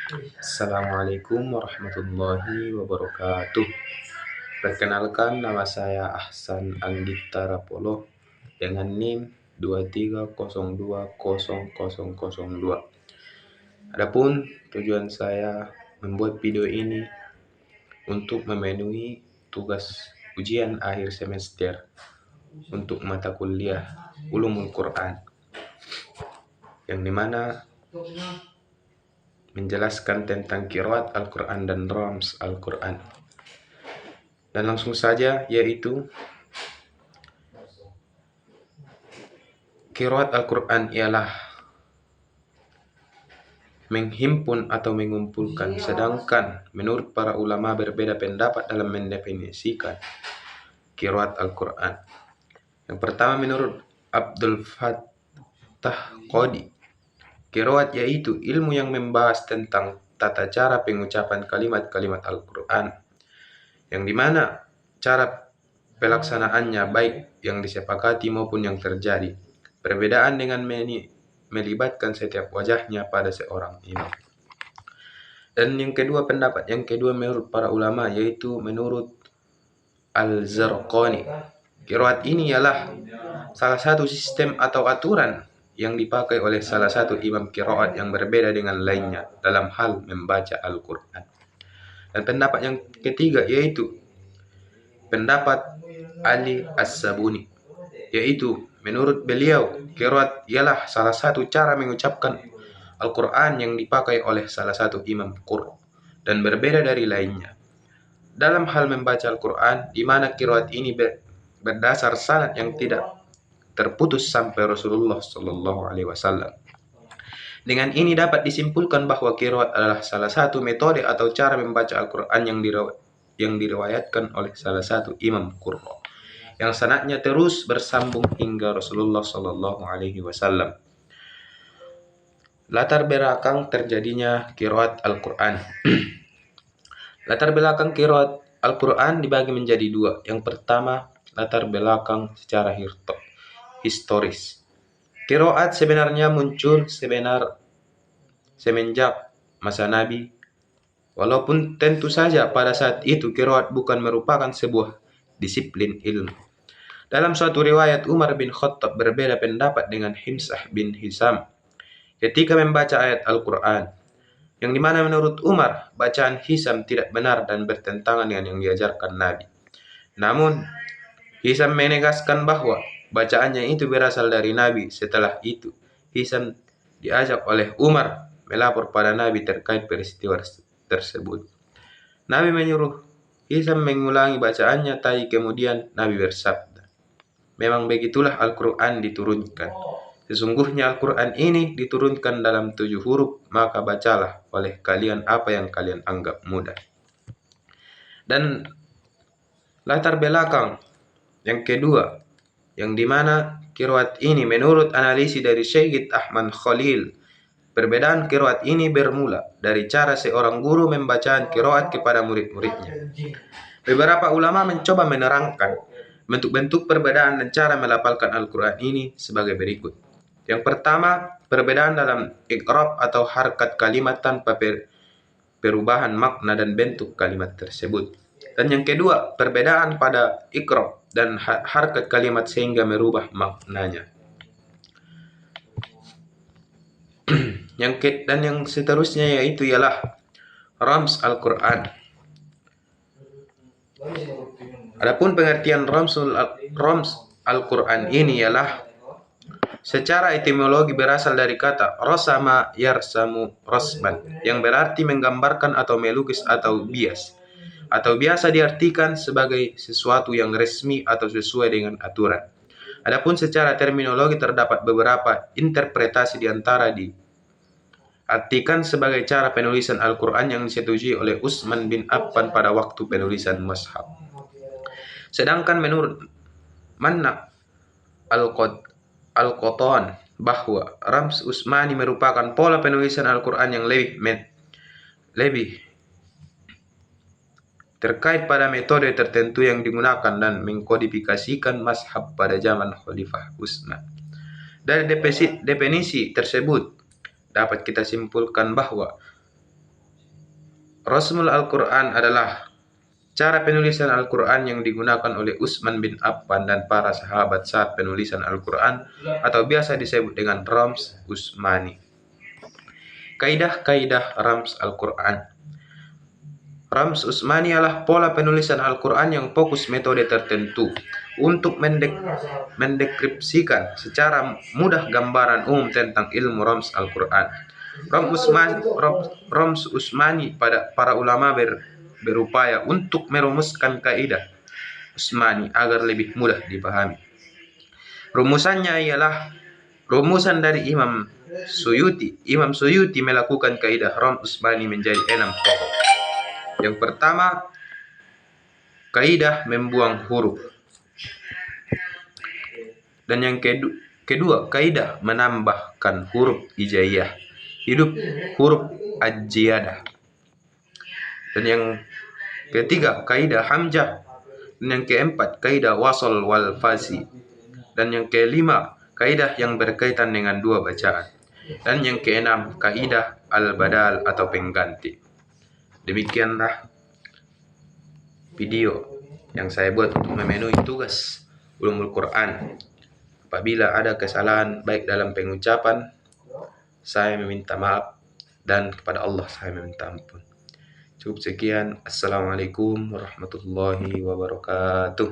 Assalamualaikum warahmatullahi wabarakatuh. Perkenalkan, nama saya Ahsan Anggita Rapolo dengan NIM 23020002. Adapun tujuan saya membuat video ini untuk memenuhi tugas ujian akhir semester untuk mata kuliah Ulumul Quran, yang dimana menjelaskan tentang qiraat Al-Quran dan rams Al-Quran. Dan langsung saja, yaitu qiraat Al-Quran ialah menghimpun atau mengumpulkan, sedangkan menurut para ulama berbeda pendapat dalam mendefinisikan qiraat Al-Quran. Yang pertama, menurut Abdul Fattah Qadi, qiraat yaitu ilmu yang membahas tentang tata cara pengucapan kalimat-kalimat Al-Quran, yang dimana cara pelaksanaannya baik yang disepakati maupun yang terjadi perbedaan dengan melibatkan setiap wajahnya pada seorang imam. Dan yang kedua, pendapat yang kedua menurut para ulama, yaitu menurut Al-Zarqani, qiraat ini ialah salah satu sistem atau aturan yang dipakai oleh salah satu imam qiraat yang berbeda dengan lainnya dalam hal membaca Al-Quran. Dan pendapat yang ketiga yaitu pendapat Ali As-Sabuni, yaitu menurut beliau qiraat ialah salah satu cara mengucapkan Al-Quran yang dipakai oleh salah satu imam qurra dan berbeda dari lainnya dalam hal membaca Al-Quran, di mana qiraat ini berdasar sanad yang tidak terputus sampai Rasulullah Shallallahu Alaihi Wasallam. Dengan ini dapat disimpulkan bahwa qiraat adalah salah satu metode atau cara membaca Al-Quran yang diriwayatkan oleh salah satu imam qurra, yang sanadnya terus bersambung hingga Rasulullah Shallallahu Alaihi Wasallam. Latar belakang terjadinya qiraat Al-Quran. Latar belakang qiraat Al-Quran dibagi menjadi dua. Yang pertama, latar belakang secara historis. Qiraat sebenarnya muncul semenjak masa Nabi, walaupun tentu saja pada saat itu qiraat bukan merupakan sebuah disiplin ilmu. Dalam suatu riwayat, Umar bin Khattab berbeda pendapat dengan Himsah bin Hisam ketika membaca ayat Al-Quran, yang dimana menurut Umar bacaan Hisam tidak benar dan bertentangan dengan yang diajarkan Nabi. Namun Hisam menegaskan bahwa bacaannya itu berasal dari Nabi. Setelah itu Hisam diajak oleh Umar melapor pada Nabi terkait peristiwa tersebut. Nabi menyuruh Hisam mengulangi bacaannya, tapi kemudian Nabi bersabda, "Memang begitulah Al-Quran diturunkan. Sesungguhnya Al-Quran ini diturunkan dalam 7 huruf, maka bacalah oleh kalian apa yang kalian anggap mudah." Dan latar belakang yang kedua, yang dimana qiraat ini menurut analisis dari Syekh Ahmad Khalil, perbedaan qiraat ini bermula dari cara seorang guru membacaan qiraat kepada murid-muridnya. Beberapa ulama mencoba menerangkan bentuk-bentuk perbedaan dan cara melafalkan Al-Quran ini sebagai berikut. Yang pertama, perbedaan dalam iqrab atau harkat kalimat tanpa perubahan makna dan bentuk kalimat tersebut. Dan yang kedua, perbedaan pada iqrab dan harkat kalimat sehingga merubah maknanya. Dan yang seterusnya yaitu ialah rams Al-Quran. Adapun pengertian rams Al-Quran ini ialah secara etimologi berasal dari kata rasama yarsamu rasman, yang berarti menggambarkan atau melukis atau bias, atau biasa diartikan sebagai sesuatu yang resmi atau sesuai dengan aturan. Adapun secara terminologi terdapat beberapa interpretasi, di antara diartikan sebagai cara penulisan Al-Quran yang disetujui oleh Utsman bin Affan pada waktu penulisan mushaf. Sedangkan menurut Manna Al-Qattan bahwa rams Utsmani merupakan pola penulisan Al-Quran yang lebih terkait pada metode tertentu yang digunakan dan mengkodifikasikan mazhab pada zaman Khalifah Utsman. Dari definisi tersebut dapat kita simpulkan bahwa Rasmul Al-Quran adalah cara penulisan Al-Quran yang digunakan oleh Utsman bin Affan dan para sahabat saat penulisan Al-Quran atau biasa disebut dengan Rams Utsmani. Kaidah-kaidah Rams Al-Quran. Rams Utsmani adalah pola penulisan Al-Quran yang fokus metode tertentu untuk mendekripsikan secara mudah gambaran umum tentang ilmu Rams Al-Quran. Rams Utsmani pada para ulama berupaya untuk merumuskan kaidah Utsmani agar lebih mudah dipahami. Rumusannya ialah rumusan dari Imam Suyuti. Imam Suyuti melakukan kaidah Rams Utsmani menjadi 6 pokok. Yang pertama, kaidah membuang huruf. Dan yang kedua, kaidah menambahkan huruf hijaiyah, hidup huruf ajiyadah. Dan yang ketiga, kaidah hamzah. Dan yang keempat, kaidah wasal wal fasi. Dan yang kelima, kaidah yang berkaitan dengan dua bacaan. Dan yang keenam, kaidah al-badal atau pengganti. Demikianlah video yang saya buat untuk memenuhi tugas ulumul Quran. Apabila ada kesalahan baik dalam pengucapan, saya meminta maaf, dan kepada Allah saya meminta ampun. Cukup sekian. Assalamualaikum warahmatullahi wabarakatuh.